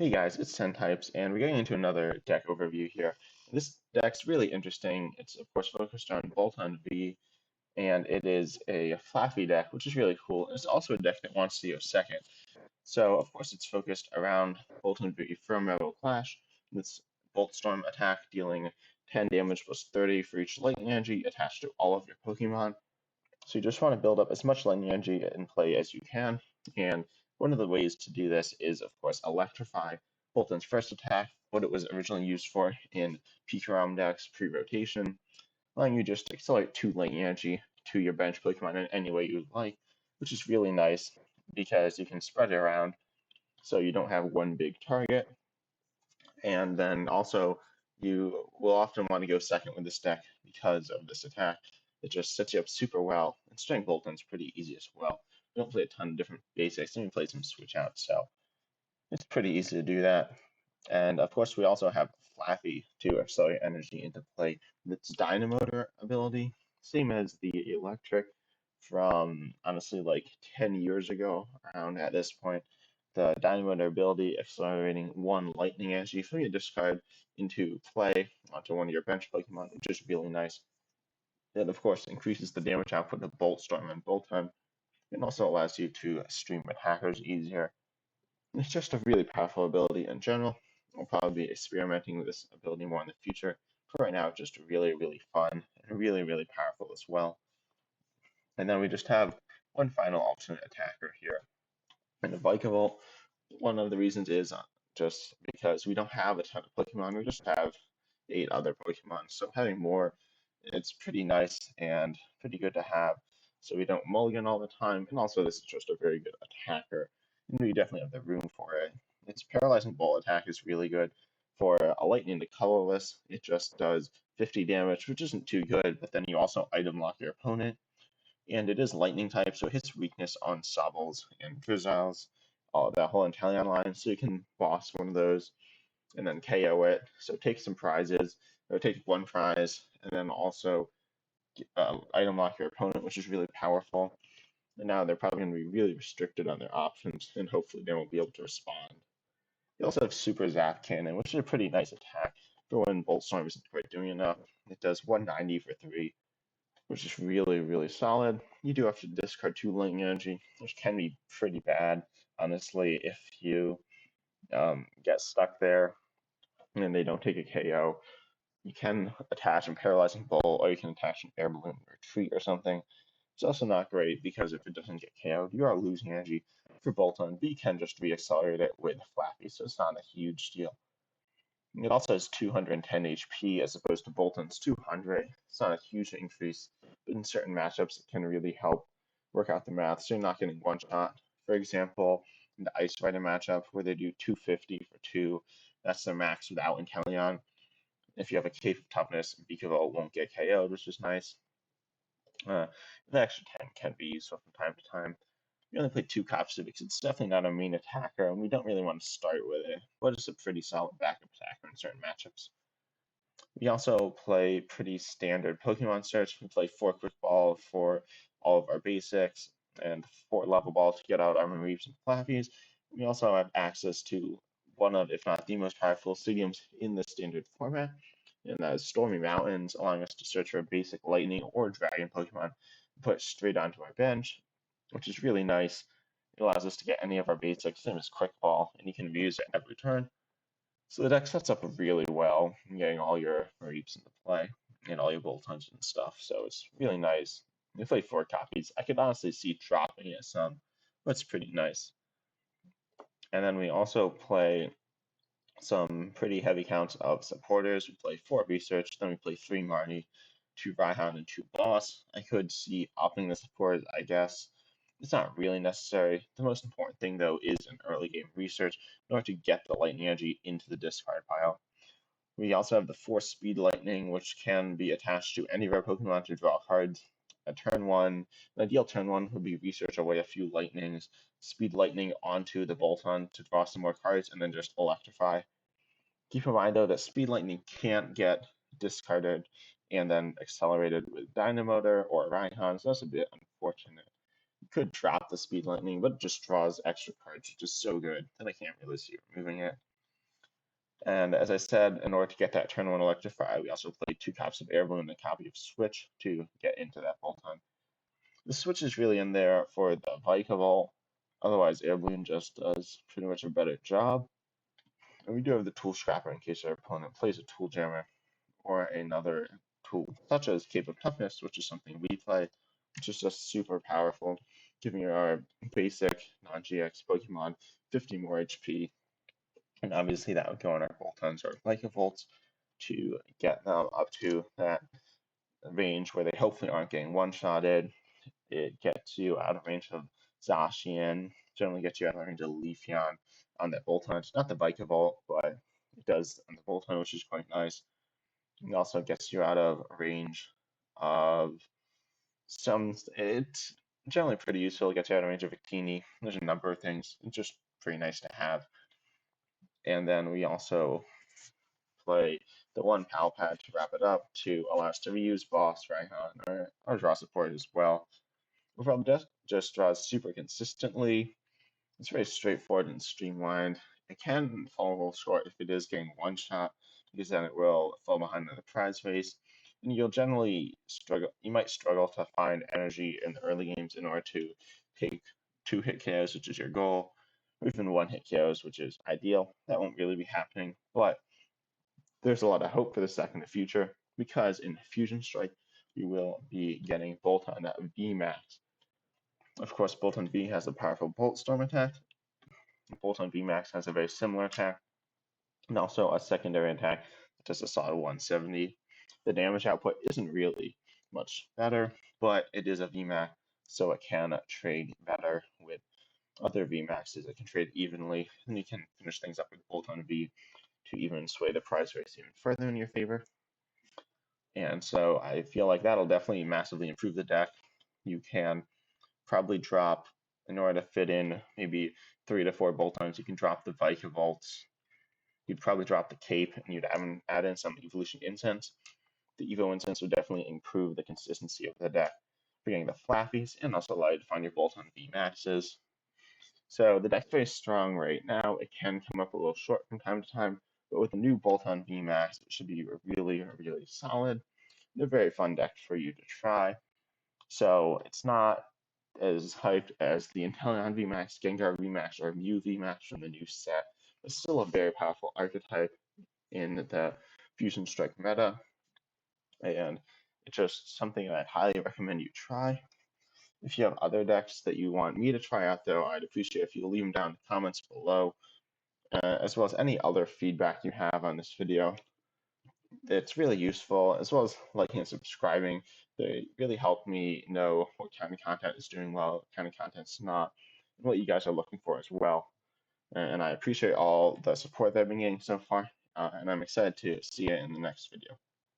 Hey guys, it's 10 Types, and we're getting into another deck overview here. This deck's really interesting. It's of course focused on Boltund V, and it is a Flaffy deck, which is really cool. It's also a deck that wants to go second. So of course it's focused around Boltund V from Rebel Clash. This Bolt Storm attack dealing 10 damage plus 30 for each lightning energy attached to all of your Pokemon. So you just want to build up as much lightning energy in play as you can, and one of the ways to do this is, of course, Electrify, Bolton's first attack, what it was originally used for in PKROM decks pre-rotation, allowing you just to accelerate 2 lightning energy to your bench Pokemon in any way you like, which is really nice because you can spread it around so you don't have one big target, and then also you will often want to go second with this deck because of this attack. It just sets you up super well, and Strength Bolton's pretty easy as well. We don't play a ton of different basics, and we play some switch out, so it's pretty easy to do that. And of course, we also have Flaffy to accelerate energy into play with its Dynamotor ability, same as the Electric from honestly like 10 years ago, around at this point. The Dynamotor ability accelerating 1 lightning energy from your discard into play onto one of your bench Pokemon, which is really nice. It of course increases the damage output of Bolt Storm and Bolt Time, and also allows you to stream attackers easier. It's just a really powerful ability in general. I'll probably be experimenting with this ability more in the future. But right now, it's just really, really fun and really, really powerful as well. And then we just have one final alternate attacker here. And the Vikavolt, one of the reasons is just because we don't have a ton of Pokemon, we just have 8 other Pokemon. So having more, it's pretty nice and pretty good to have. So we don't mulligan all the time, and also this is just a very good attacker, and we definitely have the room for it. Its paralyzing bolt attack is really good. For a lightning to colorless, it just does 50 damage, which isn't too good, but then you also item lock your opponent, and it is lightning type, so it hits weakness on Sobbles and Drizzles, that whole Inteleon line, so you can boss one of those and then KO it. So take some prizes, or take one prize, and then also item lock your opponent, which is really powerful. And now they're probably going to be really restricted on their options, and hopefully they won't be able to respond. You also have Super Zap Cannon, which is a pretty nice attack for when Bolt Storm isn't quite doing enough. It does 190 for 3, which is really, really solid. You do have to discard 2 lightning energy, which can be pretty bad, honestly, if you get stuck there and they don't take a KO. You can attach a paralyzing bolt, or you can attach an air balloon retreat or something. It's also not great because if it doesn't get KO'd, you are losing energy for Boltund, but you can just re-accelerate it with Flappy, so it's not a huge deal. It also has 210 HP as opposed to Boltund's 200. It's not a huge increase, but in certain matchups it can really help work out the math, so you're not getting one shot. For example, in the Ice Rider matchup where they do 250 for 2, that's their max without Inteleon. If you have a Cape of Toughness, Vikavolt won't get KO'd, which is nice. The extra 10 can be useful from time to time. We only play 2 Copsy because it's definitely not a main attacker, and we don't really want to start with it, but it's a pretty solid backup attacker in certain matchups. We also play pretty standard Pokemon search. We play 4 Quick Ball for all of our basics, and 4 Level Ball to get out our Reaps and Flappies. We also have access to one of, if not the most powerful stadiums in the standard format, and that is Stormy Mountains, allowing us to search for a basic Lightning or Dragon Pokemon and put it straight onto our bench, which is really nice. It allows us to get any of our basics, same as Quick Ball, and you can reuse it every turn. So the deck sets up really well, getting all your Reaps into play and all your Boltunds and stuff. So it's really nice. We play 4 copies. I could honestly see dropping it some, but it's pretty nice. And then we also play some pretty heavy counts of supporters. We play 4 research, then we play 3 Marty, 2 Rhyhorn, and 2 Boss. I could see upping the support, I guess. It's not really necessary. The most important thing, though, is an early game research in order to get the lightning energy into the discard pile. We also have the 4 Speed Lightning, which can be attached to any of our Pokemon to draw cards. A turn 1, an ideal turn 1 would be research away a few Lightnings, Speed Lightning onto the Boltund to draw some more cards, and then just Electrify. Keep in mind, though, that Speed Lightning can't get discarded and then accelerated with Dynamotor or Rhyhorn, so that's a bit unfortunate. You could drop the Speed Lightning, but it just draws extra cards, which is so good that I can't really see removing it. And as I said, in order to get that turn 1 Electrify, we also played 2 copies of Air Balloon and a copy of Switch to get into that Boltund. The Switch is really in there for the Vikavolt. Otherwise, Air Balloon just does pretty much a better job. And we do have the Tool Scrapper in case our opponent plays a Tool Jammer or another tool, such as Cape of Toughness, which is something we play, which is just super powerful, giving our basic non-GX Pokemon 50 more HP. And obviously that would go on our Boltunds or Lycavolts to get them up to that range where they hopefully aren't getting one-shotted. It gets you out of range of Zacian, generally gets you out of range of Leafeon on that Boltund. Not the Vikavolt, but it does on the Boltund, which is quite nice. It also gets you out of range of some. It's generally pretty useful. It gets you out of range of Victini. There's a number of things. It's just pretty nice to have. And then we also play the one Pal Pad to wrap it up to allow us to reuse Boss, Raihan, or draw support as well. Overall, just draws super consistently. It's very straightforward and streamlined. It can fall a little short if it is getting one shot, because then it will fall behind the prize race. And you'll generally struggle, you might struggle to find energy in the early games in order to take 2-hit KOs, which is your goal, or even 1-hit KOs, which is ideal. That won't really be happening, but there's a lot of hope for the deck in the future, because in Fusion Strike, you will be getting Boltund at VMAX. Of course, Boltund V has a powerful Bolt Storm attack. Boltund VMAX has a very similar attack, and also a secondary attack that does a solid 170. The damage output isn't really much better, but it is a VMAX, so it can trade better with other VMAXs. It can trade evenly, and you can finish things up with Boltund V to even sway the prize race even further in your favor. And so I feel like that'll definitely massively improve the deck. You can probably drop, in order to fit in maybe 3 to 4 Boltunds, you can drop the Vikavolt. You'd probably drop the Cape, and you'd add in some Evolution Incense. The Evo Incense would definitely improve the consistency of the deck for getting the Flappies, and also allow you to find your Boltund V maxes. So the deck's very strong right now. It can come up a little short from time to time, but with the new Boltund V max, it should be really, really solid. They're a very fun deck for you to try. So it's not as hyped as the Inteleon VMAX, Gengar VMAX, or Mew VMAX from the new set. It's still a very powerful archetype in the Fusion Strike meta, and it's just something that I'd highly recommend you try. If you have other decks that you want me to try out, though, I'd appreciate if you leave them down in the comments below, as well as any other feedback you have on this video. It's really useful, as well as liking and subscribing. They really help me know what kind of content is doing well, what kind of content's not, and what you guys are looking for as well. And I appreciate all the support that I've been getting so far, and I'm excited to see you in the next video.